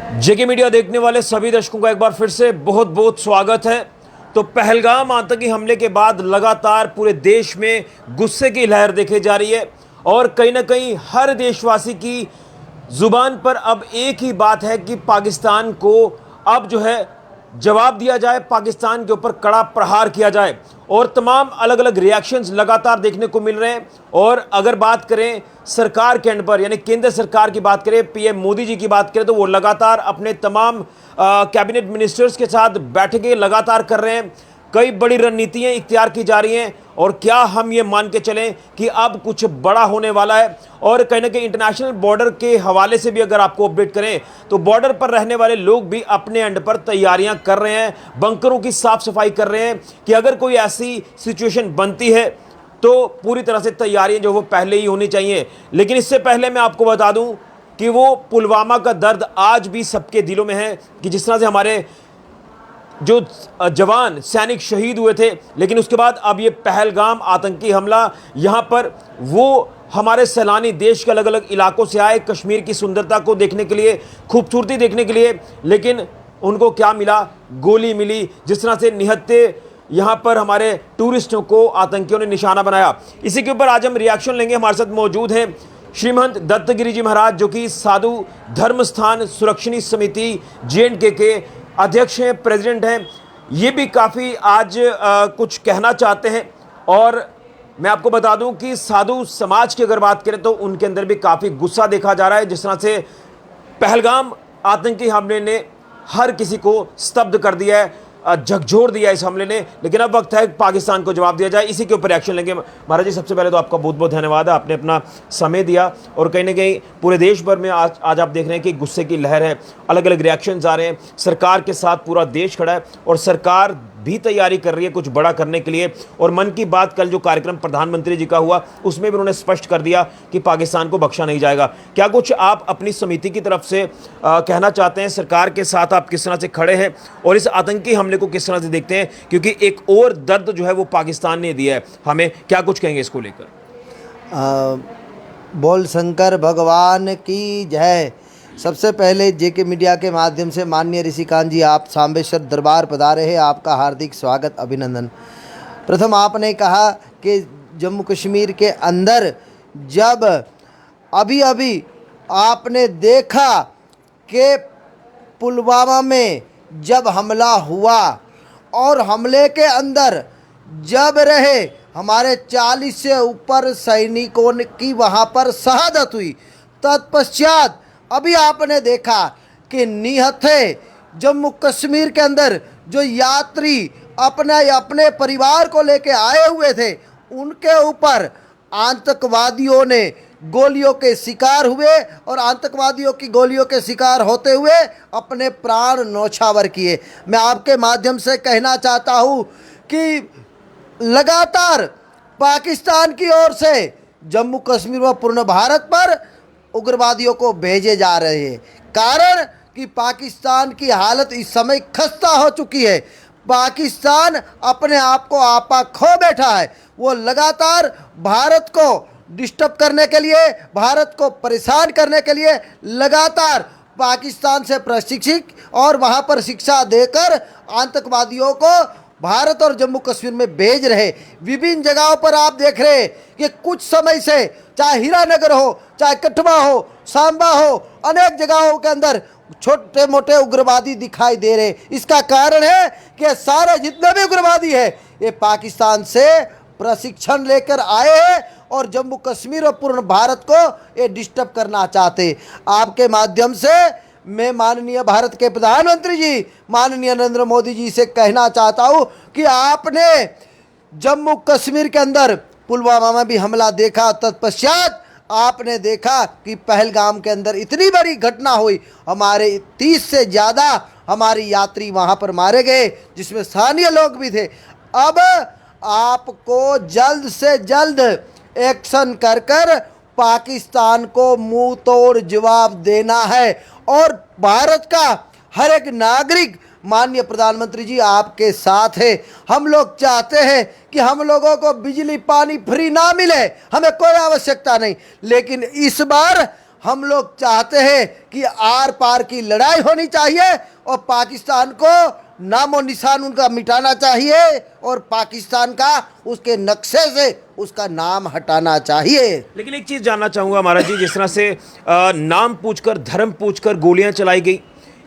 जेके media देखने वाले सभी दर्शकों का एक बार फिर से बहुत बहुत स्वागत है। तो पहलगाम आतंकी हमले के बाद लगातार पूरे देश में गुस्से की लहर देखी जा रही है और कहीं ना कहीं हर देशवासी की जुबान पर अब एक ही बात है कि पाकिस्तान को अब जो है जवाब दिया जाए, पाकिस्तान के ऊपर कड़ा प्रहार किया जाए और तमाम अलग अलग रिएक्शंस लगातार देखने को मिल रहे हैं। और अगर बात करें सरकार के एंड पर, यानी केंद्र सरकार की बात करें, पीएम मोदी जी की बात करें, तो वो लगातार अपने तमाम कैबिनेट मिनिस्टर्स के साथ बैठकें लगातार कर रहे हैं। कई बड़ी रणनीतियां इख्तियार की जा रही हैं और क्या हम ये मान के चलें कि अब कुछ बड़ा होने वाला है। और कहीं ना कहीं इंटरनेशनल बॉर्डर के हवाले से भी अगर आपको अपडेट करें तो बॉर्डर पर रहने वाले लोग भी अपने एंड पर तैयारियां कर रहे हैं, बंकरों की साफ सफाई कर रहे हैं कि अगर कोई ऐसी सिचुएशन बनती है तो पूरी तरह से तैयारियां जो वो पहले ही होनी चाहिए। लेकिन इससे पहले मैं आपको बता दूं कि वो पुलवामा का दर्द आज भी सबके दिलों में है कि जिस तरह से हमारे जो जवान सैनिक शहीद हुए थे, लेकिन उसके बाद अब ये पहलगाम आतंकी हमला, यहाँ पर वो हमारे सैलानी देश के अलग अलग इलाकों से आए कश्मीर की सुंदरता को देखने के लिए, खूबसूरती देखने के लिए, लेकिन उनको क्या मिला? गोली मिली। जिस तरह से निहत्थे यहाँ पर हमारे टूरिस्टों को आतंकियों ने निशाना बनाया। इसी के ऊपर आज हम रिएक्शन लेंगे। हमारे साथ मौजूद हैं श्रीमंत दत्तगिरी जी महाराज, जो कि साधु धर्म स्थान सुरक्षणी समिति JNK के अध्यक्ष हैं, प्रेसिडेंट हैं। ये भी काफ़ी आज कुछ कहना चाहते हैं। और मैं आपको बता दूं कि साधु समाज की अगर बात करें तो उनके अंदर भी काफ़ी गुस्सा देखा जा रहा है। जिस तरह से पहलगाम आतंकी हमले ने हर किसी को स्तब्ध कर दिया है, झकझोर दिया इस हमले ने। लेकिन अब वक्त है पाकिस्तान को जवाब दिया जाए। इसी के ऊपर एक्शन लेंगे। महाराज जी, सबसे पहले तो आपका बहुत बहुत धन्यवाद है, आपने अपना समय दिया। और कहीं ना कहीं पूरे देश भर में आज आप देख रहे हैं कि गुस्से की लहर है, अलग अलग रिएक्शंस आ रहे हैं। सरकार के साथ पूरा देश खड़ा है और सरकार भी तैयारी कर रही है कुछ बड़ा करने के लिए। और मन की बात कल जो कार्यक्रम प्रधानमंत्री जी का हुआ उसमें भी उन्होंने स्पष्ट कर दिया कि पाकिस्तान को बख्शा नहीं जाएगा। क्या कुछ आप अपनी समिति की तरफ से कहना चाहते हैं? सरकार के साथ आप किस तरह से खड़े हैं और इस आतंकी हमले को किस तरह से देखते हैं? क्योंकि एक और दर्द जो है वो पाकिस्तान ने दिया है हमें, क्या कुछ कहेंगे इसको लेकर? बोल शंकर भगवान की जय। सबसे पहले JK मीडिया के माध्यम से माननीय ऋषिकांत जी, आप सांबेश्वर दरबार पधारे हैं, आपका हार्दिक स्वागत, अभिनंदन। प्रथम आपने कहा कि जम्मू कश्मीर के अंदर जब अभी अभी आपने देखा कि पुलवामा में जब हमला हुआ और हमले के अंदर जब रहे हमारे 40 से ऊपर सैनिकों की वहाँ पर शहादत हुई, तत्पश्चात अभी आपने देखा कि निहत्थे जम्मू कश्मीर के अंदर जो यात्री अपने परिवार को लेके आए हुए थे उनके ऊपर आतंकवादियों ने गोलियों के शिकार हुए और आतंकवादियों की गोलियों के शिकार होते हुए अपने प्राण न्यौछावर किए। मैं आपके माध्यम से कहना चाहता हूँ कि लगातार पाकिस्तान की ओर से जम्मू कश्मीर व पूर्ण भारत पर उग्रवादियों को भेजे जा रहे हैं। कारण कि पाकिस्तान की हालत इस समय खस्ता हो चुकी है। पाकिस्तान अपने आप को आपा खो बैठा है। वो लगातार भारत को डिस्टर्ब करने के लिए, भारत को परेशान करने के लिए लगातार पाकिस्तान से प्रशिक्षित और वहाँ पर शिक्षा देकर आतंकवादियों को भारत और जम्मू कश्मीर में भेज रहे। विभिन्न जगहों पर आप देख रहे हैं कि कुछ समय से चाहे हीरानगर हो, चाहे कठुआ हो, सांबा हो, अनेक जगहों के अंदर छोटे मोटे उग्रवादी दिखाई दे रहे। इसका कारण है कि सारे जितने भी उग्रवादी है ये पाकिस्तान से प्रशिक्षण लेकर आए हैं और जम्मू कश्मीर और पूर्ण भारत को ये डिस्टर्ब करना चाहते। आपके माध्यम से मैं माननीय भारत के प्रधानमंत्री जी माननीय नरेंद्र मोदी जी से कहना चाहता हूँ कि आपने जम्मू कश्मीर के अंदर पुलवामा में भी हमला देखा, तत्पश्चात आपने देखा कि पहलगाम के अंदर इतनी बड़ी घटना हुई, हमारे 30 से ज़्यादा हमारे यात्री वहाँ पर मारे गए जिसमें स्थानीय लोग भी थे। अब आपको जल्द से जल्द एक्शन कर पाकिस्तान को मुंह तोड़ जवाब देना है और भारत का हर एक नागरिक माननीय प्रधानमंत्री जी आपके साथ है। हम लोग चाहते हैं कि हम लोगों को बिजली पानी फ्री ना मिले, हमें कोई आवश्यकता नहीं, लेकिन इस बार हम लोग चाहते हैं कि आर पार की लड़ाई होनी चाहिए और पाकिस्तान को नामो निशान उनका मिटाना चाहिए और पाकिस्तान का उसके नक्शे से उसका नाम हटाना चाहिए। लेकिन एक चीज़ जानना चाहूँगा महाराज जी, जिस तरह से नाम पूछकर धर्म पूछकर गोलियां चलाई गई,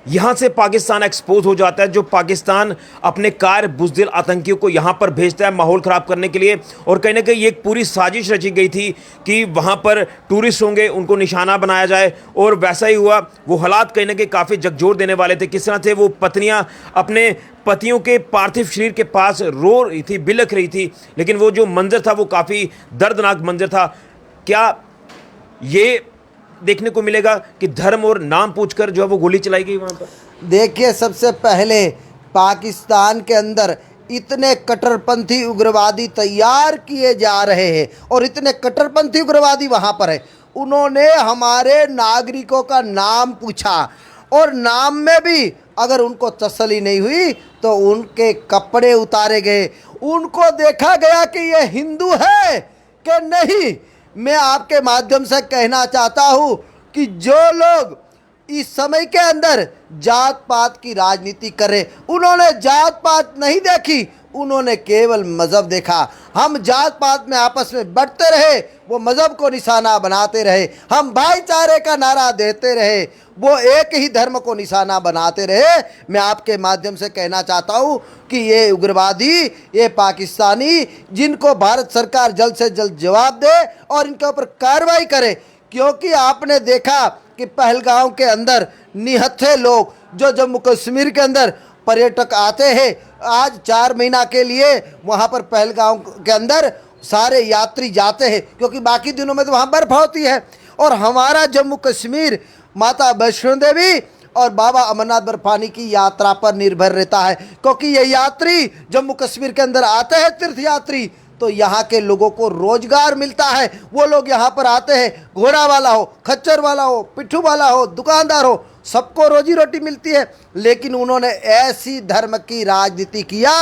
यहाँ से पाकिस्तान एक्सपोज हो जाता है। जो पाकिस्तान अपने कार बुज़दिल आतंकियों को यहाँ पर भेजता है माहौल ख़राब करने के लिए, और कहीं ना कहीं एक पूरी साजिश रची गई थी कि वहाँ पर टूरिस्ट होंगे उनको निशाना बनाया जाए, और वैसा ही हुआ। वो हालात कहीं ना कहीं काफ़ी झकझोर देने वाले थे। किस तरह से वो पत्नियाँ अपने पतियों के पार्थिव शरीर के पास रो रही थी, बिलख रही थी, लेकिन वो जो मंजर था वो काफ़ी दर्दनाक मंजर था। क्या ये देखने को मिलेगा कि धर्म और नाम पूछकर जो है वो गोली चलाई गई वहाँ पर? देखिए, सबसे पहले पाकिस्तान के अंदर इतने कट्टरपंथी उग्रवादी तैयार किए जा रहे हैं और इतने कट्टरपंथी उग्रवादी वहाँ पर है। उन्होंने हमारे नागरिकों का नाम पूछा और नाम में भी अगर उनको तसल्ली नहीं हुई तो उनके कपड़े उतारे गए, उनको देखा गया कि ये हिंदू है कि नहीं। मैं आपके माध्यम से कहना चाहता हूँ कि जो लोग इस समय के अंदर जात पात की राजनीति करें, उन्होंने जात पात नहीं देखी, उन्होंने केवल मज़हब देखा। हम जात पात में आपस में बढ़ते रहे, वो मज़हब को निशाना बनाते रहे, हम भाईचारे का नारा देते रहे, वो एक ही धर्म को निशाना बनाते रहे। मैं आपके माध्यम से कहना चाहता हूँ कि ये उग्रवादी, ये पाकिस्तानी, जिनको भारत सरकार जल्द से जल्द जवाब दे और इनके ऊपर कार्रवाई करे, क्योंकि आपने देखा कि पहलगाम के अंदर निहत्थे लोग जो जम्मू कश्मीर के अंदर पर्यटक आते हैं, आज 4 महीना के लिए वहाँ पर पहलगाम के अंदर सारे यात्री जाते हैं, क्योंकि बाकी दिनों में तो वहाँ बर्फ होती है। और हमारा जम्मू कश्मीर माता वैष्णो देवी और बाबा अमरनाथ बर्फानी की यात्रा पर निर्भर रहता है, क्योंकि ये यात्री जम्मू कश्मीर के अंदर आते हैं तीर्थ यात्री, तो यहाँ के लोगों को रोजगार मिलता है। वो लोग यहाँ पर आते हैं, घोड़ा वाला हो, खच्चर वाला हो, पिट्ठू वाला हो, दुकानदार हो, सबको रोजी रोटी मिलती है। लेकिन उन्होंने ऐसी धर्म की राजनीति किया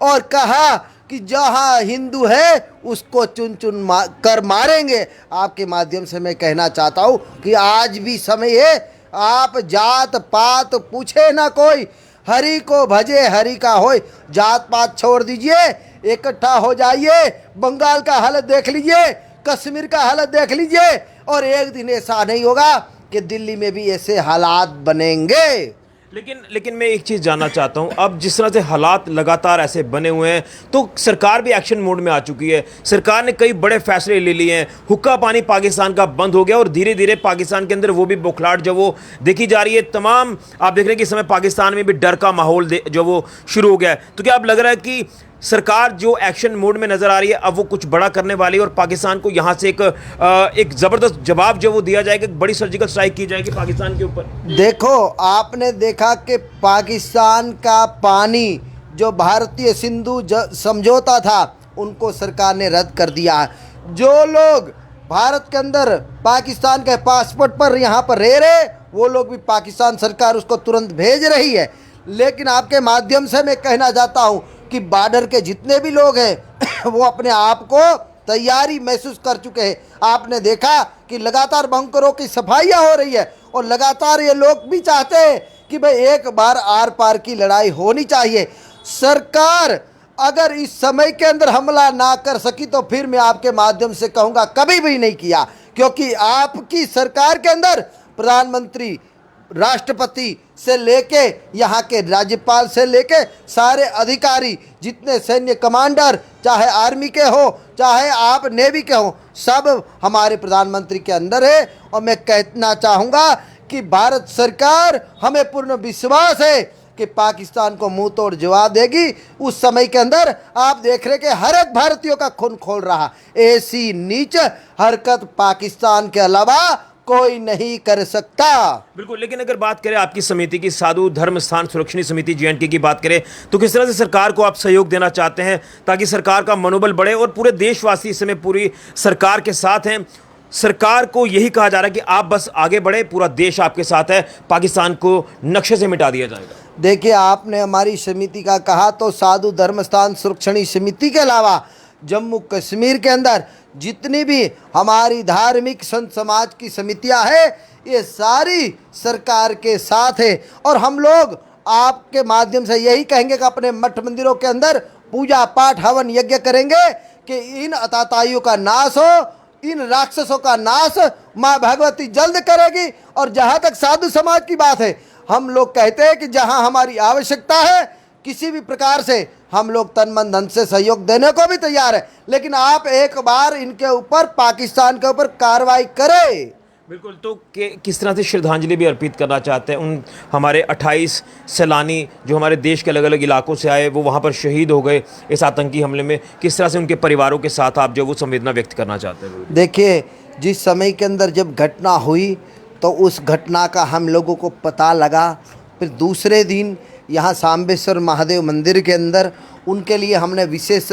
और कहा कि जहाँ हिंदू है उसको चुन चुन कर मारेंगे। आपके माध्यम से मैं कहना चाहता हूँ कि आज भी समय है, आप जात पात पूछे ना कोई, हरि को भजे हरि का होय। जात पात छोड़ दीजिए, इकट्ठा हो जाइए। बंगाल का हालत देख लीजिए, कश्मीर का हालत देख लीजिए, और एक दिन ऐसा नहीं होगा कि दिल्ली में भी ऐसे हालात बनेंगे। लेकिन मैं एक चीज़ जानना चाहता हूं, अब जिस तरह से हालात लगातार ऐसे बने हुए हैं तो सरकार भी एक्शन मोड में आ चुकी है। सरकार ने कई बड़े फैसले ले लिए हैं। हुक्का पानी पाकिस्तान का बंद हो गया और धीरे धीरे पाकिस्तान के अंदर वो भी बौखलाहट जो वो देखी जा रही है। तमाम आप देख रहे हैं कि इस समय पाकिस्तान में भी डर का माहौल जो वो शुरू हो गया है। तो क्या अब लग रहा है कि सरकार जो एक्शन मोड में नजर आ रही है अब वो कुछ बड़ा करने वाली है और पाकिस्तान को यहाँ से एक ज़बरदस्त जवाब जो वो दिया जाएगा, बड़ी सर्जिकल स्ट्राइक की जाएगी पाकिस्तान के ऊपर? देखो, आपने देखा कि पाकिस्तान का पानी जो भारतीय सिंधु समझौता था उनको सरकार ने रद्द कर दिया। जो लोग भारत के अंदर पाकिस्तान के पासपोर्ट पर यहाँ पर रह रहे, वो लोग भी पाकिस्तान सरकार उसको तुरंत भेज रही है। लेकिन आपके माध्यम से मैं कहना चाहता हूँ कि बॉर्डर के जितने भी लोग हैं वो अपने आप को तैयारी महसूस कर चुके हैं। आपने देखा कि लगातार बंकरों की सफाइयाँ हो रही है और लगातार ये लोग भी चाहते हैं कि भाई एक बार आर पार की लड़ाई होनी चाहिए। सरकार अगर इस समय के अंदर हमला ना कर सकी तो फिर मैं आपके माध्यम से कहूँगा कभी भी नहीं किया, क्योंकि आपकी सरकार के अंदर प्रधानमंत्री, राष्ट्रपति से लेके यहाँ के राज्यपाल से लेके सारे अधिकारी, जितने सैन्य कमांडर, चाहे आर्मी के हो चाहे आप नेवी के हो, सब हमारे प्रधानमंत्री के अंदर है। और मैं कहना चाहूँगा कि भारत सरकार, हमें पूर्ण विश्वास है कि पाकिस्तान को मुंह तोड़ जवाब देगी। उस समय के अंदर आप देख रहे कि हर एक भारतीयों का खून खोल रहा। ऐसी नीच हरकत पाकिस्तान के अलावा कोई नहीं कर सकता। बिल्कुल। लेकिन अगर बात करें आपकी समिति की, साधु धर्म स्थान सुरक्षणी समिति JNK की बात करें, तो किस तरह से सरकार को आप सहयोग देना चाहते हैं ताकि सरकार का मनोबल बढ़े? और पूरे देशवासी इस समय पूरी सरकार के साथ हैं। सरकार को यही कहा जा रहा है कि आप बस आगे बढ़े, पूरा देश आपके साथ है, पाकिस्तान को नक्शे से मिटा दिया जाएगा। देखिए, आपने हमारी समिति का कहा तो साधु धर्म स्थान सुरक्षणी समिति के अलावा जम्मू कश्मीर के अंदर जितनी भी हमारी धार्मिक संत समाज की समितियां हैं, ये सारी सरकार के साथ है। और हम लोग आपके माध्यम से यही कहेंगे कि अपने मठ मंदिरों के अंदर पूजा पाठ हवन यज्ञ करेंगे कि इन अताताइयों का नाश हो, इन राक्षसों का नाश माँ भगवती जल्द करेगी। और जहाँ तक साधु समाज की बात है, हम लोग कहते हैं कि जहाँ हमारी आवश्यकता है किसी भी प्रकार से हम लोग तन मन धन से सहयोग देने को भी तैयार है, लेकिन आप एक बार इनके ऊपर, पाकिस्तान के ऊपर कार्रवाई करें। बिल्कुल। तो किस तरह से श्रद्धांजलि भी अर्पित करना चाहते हैं उन हमारे 28 सैलानी जो हमारे देश के अलग अलग इलाकों से आए, वो वहाँ पर शहीद हो गए इस आतंकी हमले में, किस तरह से उनके परिवारों के साथ आप जो वो संवेदना व्यक्त करना चाहते हैं? देखिए, जिस समय के अंदर जब घटना हुई तो उस घटना का हम लोगों को पता लगा, फिर दूसरे दिन यहाँ सांबेश्वर महादेव मंदिर के अंदर उनके लिए हमने विशेष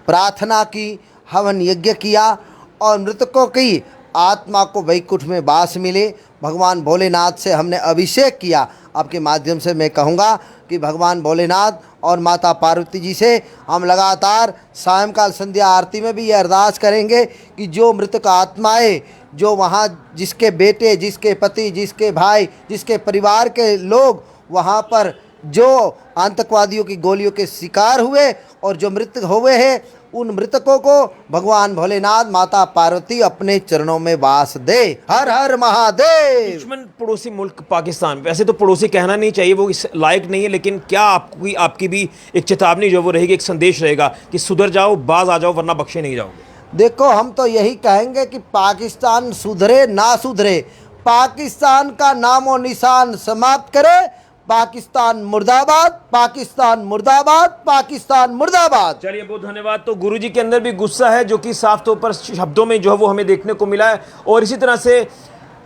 प्रार्थना की, हवन यज्ञ किया और मृतकों की आत्मा को वैकुंठ में वास मिले, भगवान भोलेनाथ से हमने अभिषेक किया। आपके माध्यम से मैं कहूँगा कि भगवान भोलेनाथ और माता पार्वती जी से हम लगातार सायंकाल संध्या आरती में भी ये अरदास करेंगे कि जो मृतक आत्माएं, जो वहाँ जिसके बेटे, जिसके पति, जिसके भाई, जिसके परिवार के लोग वहाँ पर जो आतंकवादियों की गोलियों के शिकार हुए और जो मृतक हुए हैं, उन मृतकों को भगवान भोलेनाथ, माता पार्वती अपने चरणों में वास दे। हर हर महादेव। दुश्मन पड़ोसी मुल्क पाकिस्तान, वैसे तो पड़ोसी कहना नहीं चाहिए, वो इस लायक नहीं है, लेकिन क्या आपकी भी एक चेतावनी जो वो रहेगी, एक संदेश रहेगा कि सुधर जाओ, बाज आ जाओ, वरना बख्शे नहीं जाओगे? देखो, हम तो यही कहेंगे कि पाकिस्तान सुधरे ना सुधरे, पाकिस्तान का नामो निशान समाप्त करे। पाकिस्तान मुर्दाबाद, पाकिस्तान मुर्दाबाद, पाकिस्तान मुर्दाबाद। चलिए, बहुत धन्यवाद। तो गुरुजी के अंदर भी गुस्सा है जो कि साफ तौर पर शब्दों में जो है वो हमें देखने को मिला है। और इसी तरह से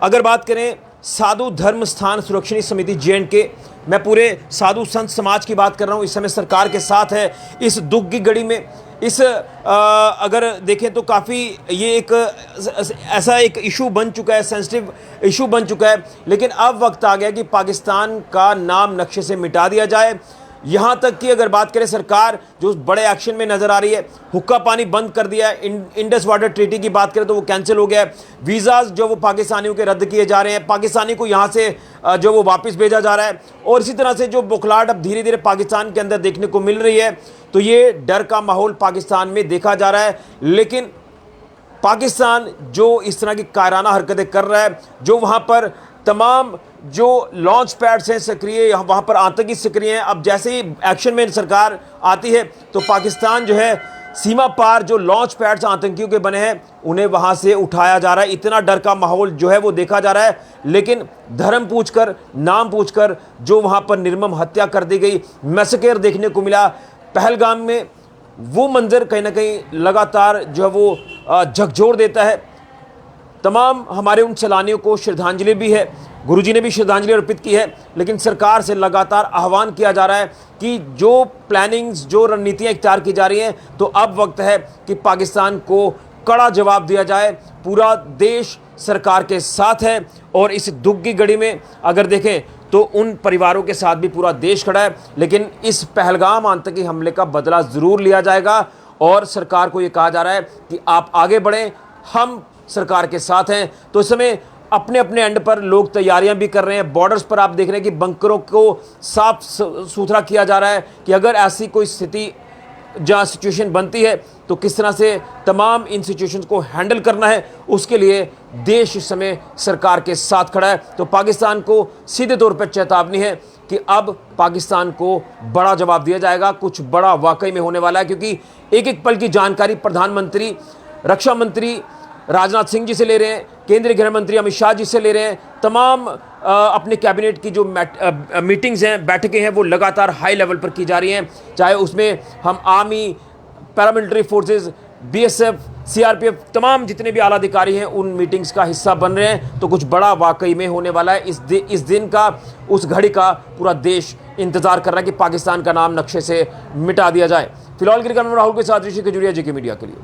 अगर बात करें साधु धर्म स्थान सुरक्षित समिति J&K, मैं पूरे साधु संत समाज की बात कर रहा हूँ, इस समय सरकार के साथ है इस दुख की घड़ी में। इस अगर देखें तो काफ़ी ये एक ऐसा एक इशू बन चुका है, सेंसिटिव इशू बन चुका है, लेकिन अब वक्त आ गया कि पाकिस्तान का नाम नक्शे से मिटा दिया जाए। यहाँ तक कि अगर बात करें सरकार जो बड़े एक्शन में नज़र आ रही है, हुक्का पानी बंद कर दिया है, इंडस वाटर ट्रीटी की बात करें तो वो कैंसिल हो गया है, वीज़ाज जो वो पाकिस्तानियों के रद्द किए जा रहे हैं, पाकिस्तानी को यहाँ से जो वो वापस भेजा जा रहा है, और इसी तरह से जो बुखलाहट अब धीरे धीरे पाकिस्तान के अंदर देखने को मिल रही है, तो ये डर का माहौल पाकिस्तान में देखा जा रहा है। लेकिन पाकिस्तान जो इस तरह की कायराना हरकतें कर रहा है, जो वहाँ पर तमाम जो लॉन्च पैड्स हैं सक्रिय, वहाँ पर आतंकी सक्रिय हैं, अब जैसे ही एक्शन में सरकार आती है तो पाकिस्तान जो है सीमा पार जो लॉन्च पैड्स आतंकियों के बने हैं उन्हें वहाँ से उठाया जा रहा है। इतना डर का माहौल जो है वो देखा जा रहा है। लेकिन धर्म पूछकर, नाम पूछकर जो वहाँ पर निर्मम हत्या कर दी गई, मैसेकर देखने को मिला पहलगाम में, वो मंजर कहीं ना कहीं लगातार जो है वो झकझोर देता है। तमाम हमारे उन सैलानियों को श्रद्धांजलि भी है, गुरुजी ने भी श्रद्धांजलि अर्पित की है, लेकिन सरकार से लगातार आह्वान किया जा रहा है कि जो प्लानिंग्स, जो रणनीतियाँ इख्तियार की जा रही हैं, तो अब वक्त है कि पाकिस्तान को कड़ा जवाब दिया जाए। पूरा देश सरकार के साथ है और इस दुख की घड़ी में अगर देखें तो उन परिवारों के साथ भी पूरा देश खड़ा है। लेकिन इस पहलगाम आतंकी हमले का बदला ज़रूर लिया जाएगा और सरकार को ये कहा जा रहा है कि आप आगे बढ़ें, हम सरकार के साथ हैं। तो इस समय अपने अपने एंड पर लोग तैयारियां भी कर रहे हैं। बॉर्डर्स पर आप देख रहे हैं कि बंकरों को साफ सुथरा किया जा रहा है कि अगर ऐसी कोई स्थिति जहाँ सिचुएशन बनती है तो किस तरह से तमाम इन सिचुएशंस को हैंडल करना है, उसके लिए देश इस समय सरकार के साथ खड़ा है। तो पाकिस्तान को सीधे तौर पर चेतावनी है कि अब पाकिस्तान को बड़ा जवाब दिया जाएगा, कुछ बड़ा वाकई में होने वाला है, क्योंकि एक एक पल की जानकारी प्रधानमंत्री, रक्षा मंत्री राजनाथ सिंह जी से ले रहे हैं, केंद्रीय गृह मंत्री अमित शाह जी से ले रहे हैं, तमाम अपने कैबिनेट की जो मीटिंग्स हैं, बैठकें हैं, वो लगातार हाई लेवल पर की जा रही हैं। चाहे उसमें हम army, paramilitary forces, BSF, CRPF, तमाम जितने भी आला अधिकारी हैं उन मीटिंग्स का हिस्सा बन रहे हैं। तो कुछ बड़ा वाकई में होने वाला है। इस दिन का, उस घड़ी का पूरा देश इंतजार कर रहा है कि पाकिस्तान का नाम नक्शे से मिटा दिया जाए। फिलहाल के लिए राहुल के साथ ऋषि खजूरिया, JK मीडिया के लिए।